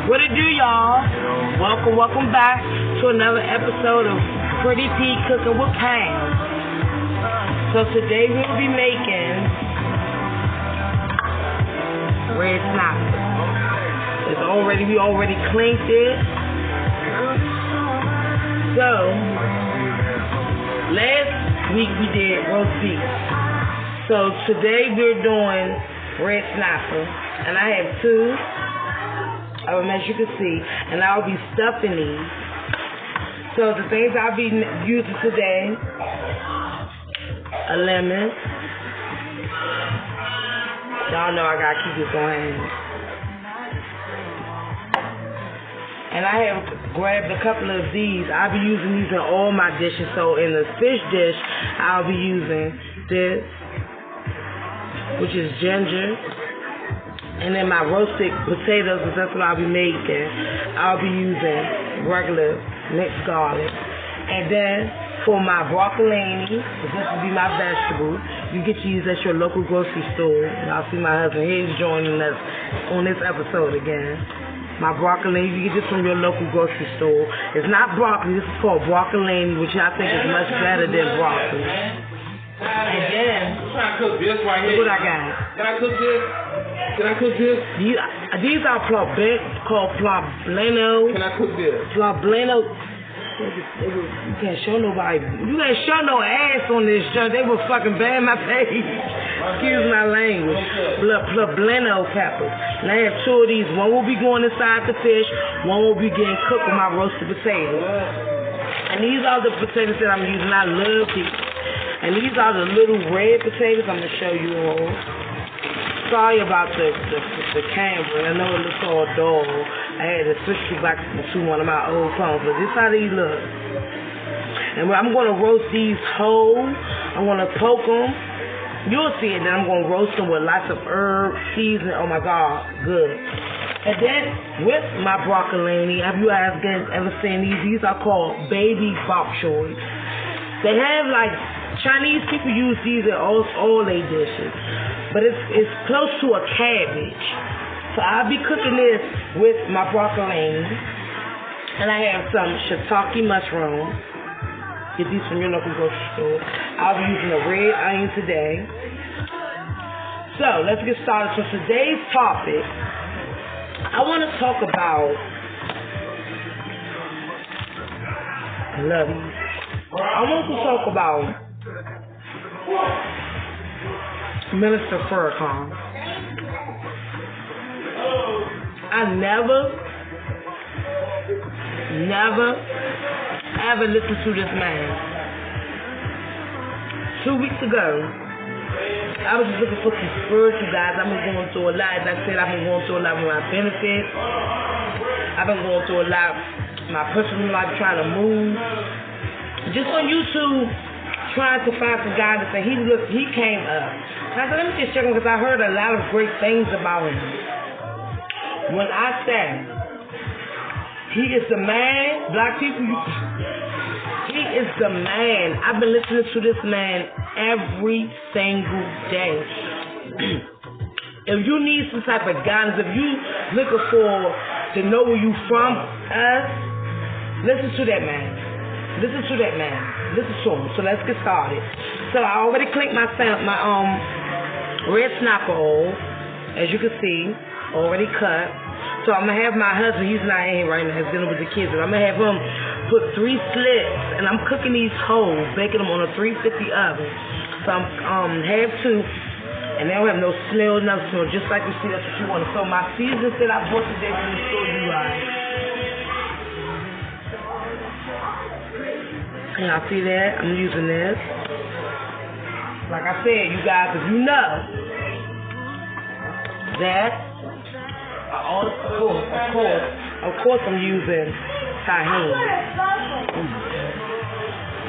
What it do, y'all? Welcome back to another episode of Prettie P Cooking with Pam. So today we'll be making red snapper. We already cleaned it. So last week we did roast beef. So today we're doing red snapper, and I have two of them, as you can see, and I'll be stuffing these. So the things I'll be using today: a lemon. Y'all know I gotta keep this on hand. And I have grabbed a couple of these. I'll be using these in all my dishes. So in the fish dish, I'll be using this, which is ginger. And then my roasted potatoes, because that's what I'll be making, I'll be using regular mixed garlic. And then for my broccolini, this will be my vegetable, you get to use at your local grocery store. Y'all see my husband, he's joining us on this episode again. My broccolini, you get this from your local grocery store. It's not broccoli, this is called broccolini, which I think is much better than broccoli. And then, I'm trying to cook this right here. What I got? Can I cook this? Can I cook this? These are called poblano. Can I cook this? Poblano. You can't show nobody. You can't show no ass on this show. They will fucking ban my page. Excuse my language. Poblano peppers. And I have two of these. One will be going inside the fish. One will be getting cooked with my roasted potatoes. And these are the potatoes that I'm using. I love these. And these are the little red potatoes. I'm gonna show you all. Sorry about the camera. I know it looks all dull. I had to switch back to one of my old phones, but this is how these look. And I'm going to roast these whole. I'm going to poke them. You'll see it. Then I'm going to roast them with lots of herb, seasoning. Oh my God, good. And then with my broccolini, have you guys ever seen these? These are called baby bok choy. They have like Chinese people use these in all their dishes. But it's close to a cabbage. So I'll be cooking this with my broccolini. And I have some shiitake mushroom. Get these from your local grocery store. I'll be using a red onion today. So let's get started. So today's topic, I want to talk about, I love you. I want to talk about Minister Farrakhan. I never, ever listened to this man. 2 weeks ago, I was just looking for some spiritual guys. I've been going through a lot. As I said, I've been going through a lot with my benefits. I've been going through a lot with my personal life, trying to move. Just on YouTube, trying to find some guidance, and he came up. I said, let me just check him, because I heard a lot of great things about him. When I say he is the man, black people, he is the man. I've been listening to this man every single day. If you need some type of guidance, if you looking to know where you from, listen to that man. Listen to that man. Listen to him. So let's get started. So I already clicked my red snapper oil, as you can see, already cut. So I'm gonna have my husband, he's not in here right now, he's dealing with the kids, but I'm gonna have him put 3 slits, and I'm cooking these whole, baking them on a 350 oven. So I'm have 2, and they don't have no smell, nothing, so just like you see, that's what you want. So my seasonings that I bought today from the store, you guys. Can y'all see that? I'm using this. Like I said, you guys, if you know that, of course I'm using tahini.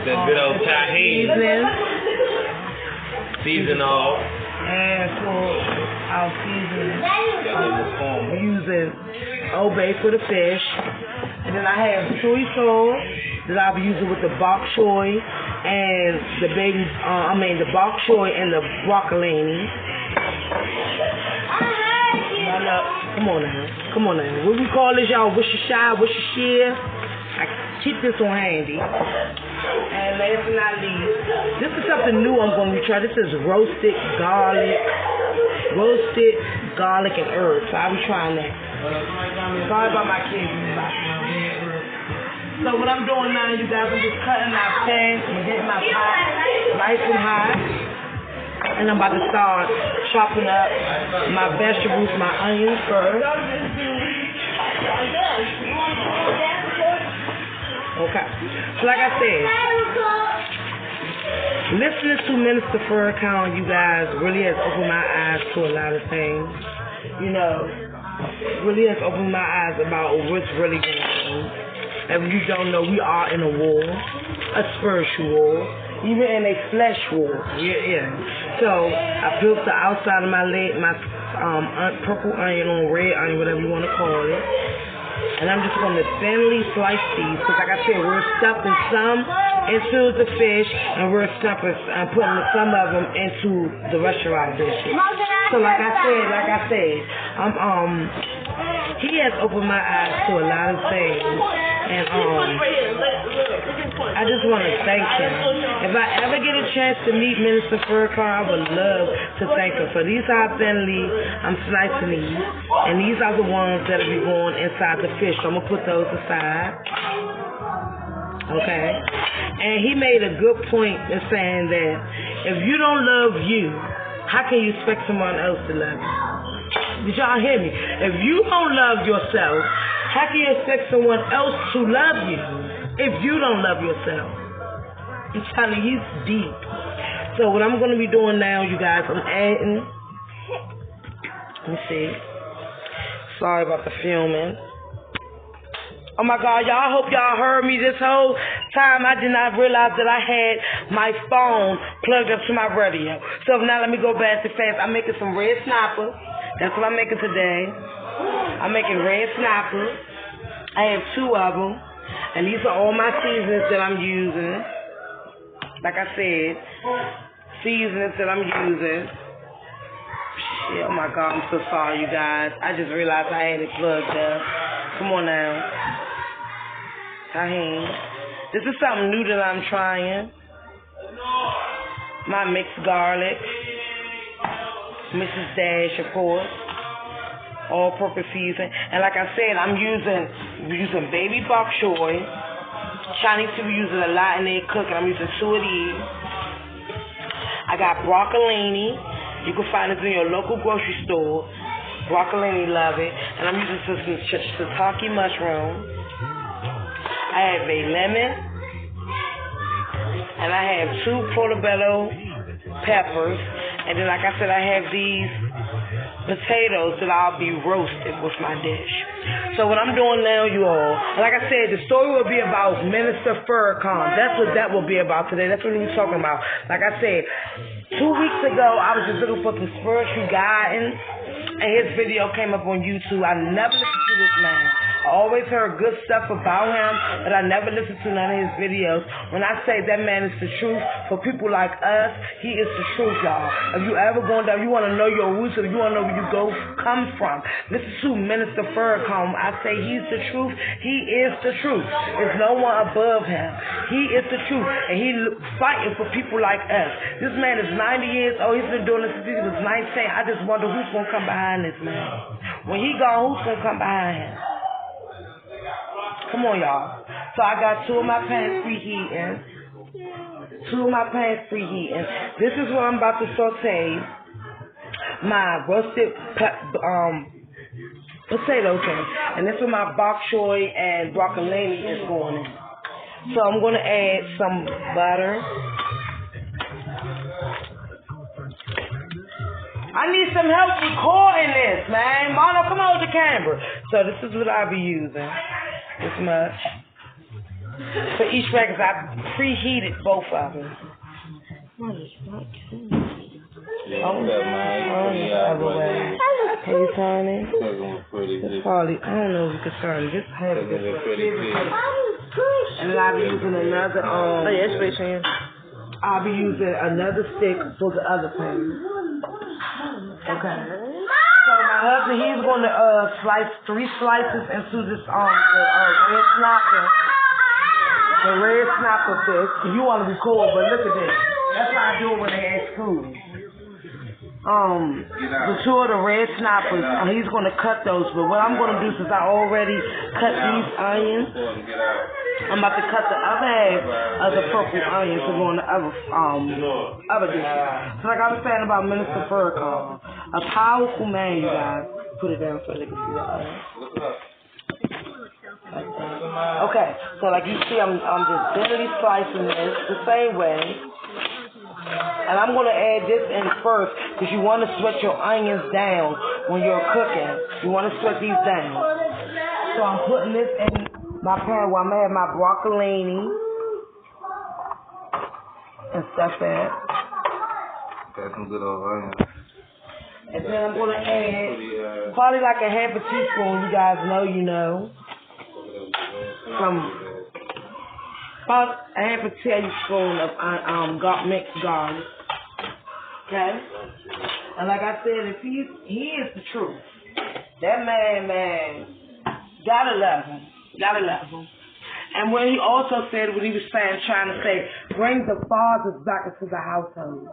That good old tahini. Season off. And for our seasoning, I'm using Old Bay for the fish. And then I have soy sauce that I'll be using with the bok choy and the bok choy and the broccolini. Come on now. Come on now. What we call this, y'all? What's your shot? What's your share? I keep this on handy. And last but not least, this is something new I'm going to be trying. This is roasted garlic and herbs. So I'll be trying that. Sorry about my kids. So what I'm doing now, you guys, I'm just cutting my pan. I'm getting my pot nice and hot. And I'm about to start chopping up my vegetables, my onions first. Okay. So like I said, listening to Minister Farrakhan, you guys, really has opened my eyes to a lot of things. You know, really has opened my eyes about what's really going on. And you don't know, we are in a war, a spiritual war, even in a flesh war. Yeah. So I peeled the outside of my leg, my purple onion or red onion, whatever you want to call it. And I'm just going to thinly slice these because, like I said, we're stuffing some into the fish and we're stuffing putting some of them into the restaurant dishes. So like I said, he has opened my eyes to a lot of things, and I just want to thank him. If I ever get a chance to meet Minister Farrakhan, I would love to thank him. For these are thinly, I'm slicing these, and these are the ones that will be going inside the fish. So I'm gonna put those aside. Okay. And he made a good point in saying that if you don't love you, how can you expect someone else to love you? Did y'all hear me? If you don't love yourself, how can you expect someone else to love you if you don't love yourself? I'm telling you, he's deep. So what I'm going to be doing now, you guys, I'm adding, let me see. Sorry about the filming. Oh my God, y'all, I hope y'all heard me this whole time. I did not realize that I had my phone plugged up to my radio. So now let me go back to fast. I'm making some red snapper. That's what I'm making today. I'm making red snapper. I have 2 of them. And these are all my seasonings that I'm using. Like I said, seasonings that I'm using. Shit, oh my God, I'm so sorry, you guys. I just realized I had it plugged up. Come on now. Tahini. This is something new that I'm trying. My mixed garlic. Mrs. Dash, of course. All-purpose season. And like I said, I'm using baby bok choy. Chinese people use it a lot in their cooking. I'm using 2 of these. I got broccolini. You can find it in your local grocery store. Broccolini, love it. And I'm using some shiitake mushroom. I have a lemon. And I have 2 portobello peppers. And then, like I said, I have these potatoes that I'll be roasting with my dish. So what I'm doing now, you all, like I said, the story will be about Minister Farrakhan. That's what that will be about today. That's what we're talking about. Like I said, 2 weeks ago, I was just looking for some spiritual guidance, and his video came up on YouTube. I never listened to this man. I always heard good stuff about him, but I never listened to none of his videos. When I say that man is the truth, for people like us, he is the truth, y'all. If you ever going down, you want to know your roots, if you want to know where you come from, listen to Minister Farrakhan. I say he's the truth. He is the truth. There's no one above him. He is the truth, and he fighting for people like us. This man is 90 years old. He's been doing this since he was 19. I just wonder who's going to come behind this man. When he gone, who's going to come behind him? Come on, y'all. So I got 2 of my pans preheating. This is what I'm about to saute my roasted potatoes in. And this is my bok choy and broccolini is going in. So I'm going to add some butter. I need some help recording this, man. Marlo, come on with the camera. So this is what I'll be using. This much. For each record, I preheated both of them. What is that? Can you turn it? It's probably, I don't know if you can turn it. Just have it. And then I'll be using another, I'll be using another stick for the other pan. Okay. So my husband, he's gonna slice 3 slices into this red snapper. The red snapper fish. You want to record, but look at this. That's what I do when they ask food. The 2 of the red snappers, he's gonna cut those. But what I'm gonna do, since I already cut these onions, I'm about to cut the other half of the purple onions to go in the other dish. So like I was saying about Minister Farrakhan, a powerful man, you guys. Put it down so they can see the onions. Okay, so like you see, I'm just gently slicing this the same way. And I'm going to add this in first because you want to sweat your onions down when you're cooking. You want to sweat these down. So I'm putting this in my pan where I'm going to have my broccolini and stuff that. Got some good old onions. And then I'm going to add probably like a half a teaspoon. You guys know, you know. About a half a tablespoon of mixed garlic. Okay? And like I said, if he is the truth. That man, gotta love him. Gotta love him. And when he also said what he was saying, trying to say, bring the fathers back into the household.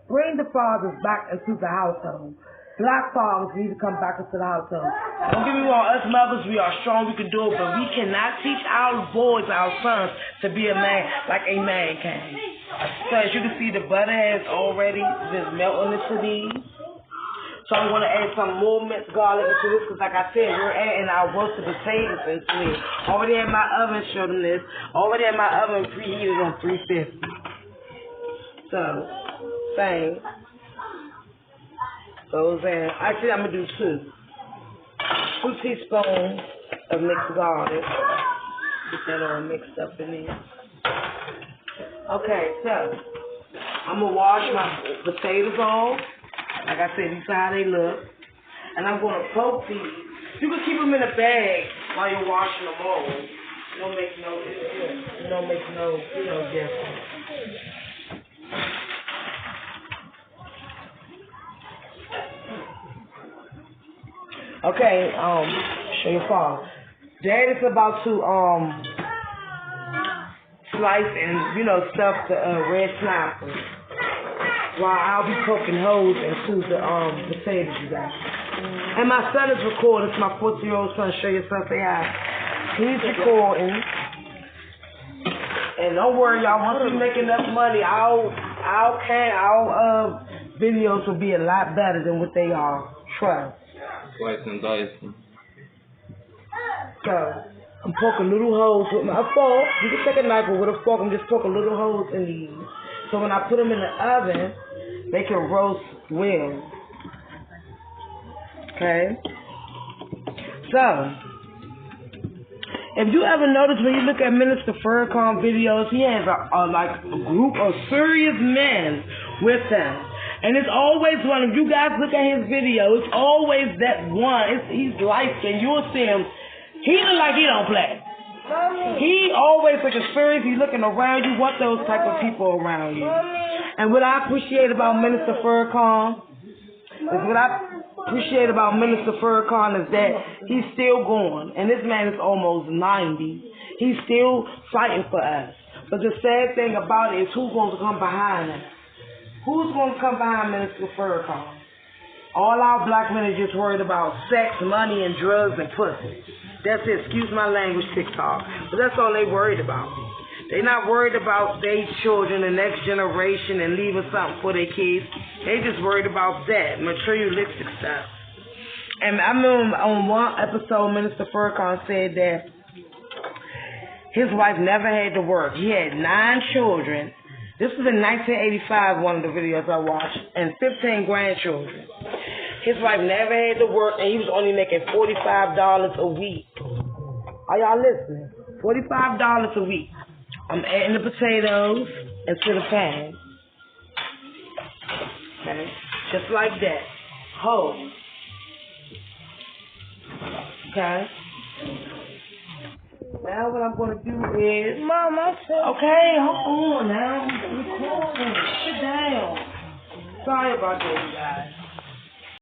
Bring the fathers back into the household. Black fathers need to come back into the household. Don't get me wrong, us mothers, we are strong, we can do it, but we cannot teach our boys, our sons, to be a man like a man can. So as you can see, the butter has already just melted into these. So I'm going to add some more minced garlic into this, because like I said, we're adding our roasted potatoes into it. Already had my oven showing this. Already had my oven preheated on 350. So, same. Goes in. Actually, I'm going to do 2 teaspoons of mixed garlic. Get that all mixed up in there. Okay, so I'm going to wash my potatoes off. Like I said, these are how they look. And I'm going to poke these. You can keep them in a bag while you're washing them off. It don't make no difference. Okay, show your father. Dad is about to slice and stuff the red snapper while I'll be poking holes into the potatoes, you guys. And my son is recording. It's my 14-year-old son. Show yourself, say hi. He's recording. And don't worry, y'all. Once we make enough money, our videos will be a lot better than what they are. Trust. Slice and dice. So, I'm poking little holes with my fork. You can take a knife, but with a fork, I'm just poking little holes in these. So when I put them in the oven, they can roast well. Okay? So, if you ever notice when you look at Minister Farrakhan videos, he has a group of serious men with him. And it's always one, if you guys look at his video, it's always that one. He's light-skinned. You'll see him. He look like he don't play. He always looking serious. He's looking around. You want those type of people around you. And what I appreciate about Minister Farrakhan is that he's still going. And this man is almost 90. He's still fighting for us. But the sad thing about it is who's going to come behind him? Who's going to come behind Minister Farrakhan? All our black men are just worried about sex, money, and drugs and pussy. That's it. Excuse my language, TikTok. But that's all they worried about. They're not worried about their children, the next generation, and leaving something for their kids. They just worried about that, materialistic stuff. And I remember on one episode, Minister Farrakhan said that his wife never had to work. He had 9 children. This was in 1985, one of the videos I watched, and 15 grandchildren. His wife never had to work, and he was only making $45 a week. Are y'all listening? $45 a week. I'm adding the potatoes into the pan. Okay? Just like that. Hold. Okay? Now what I'm going to do is... Mom, I said... Okay, hold on now. I'm recording. Sit down. Sorry about that, you guys.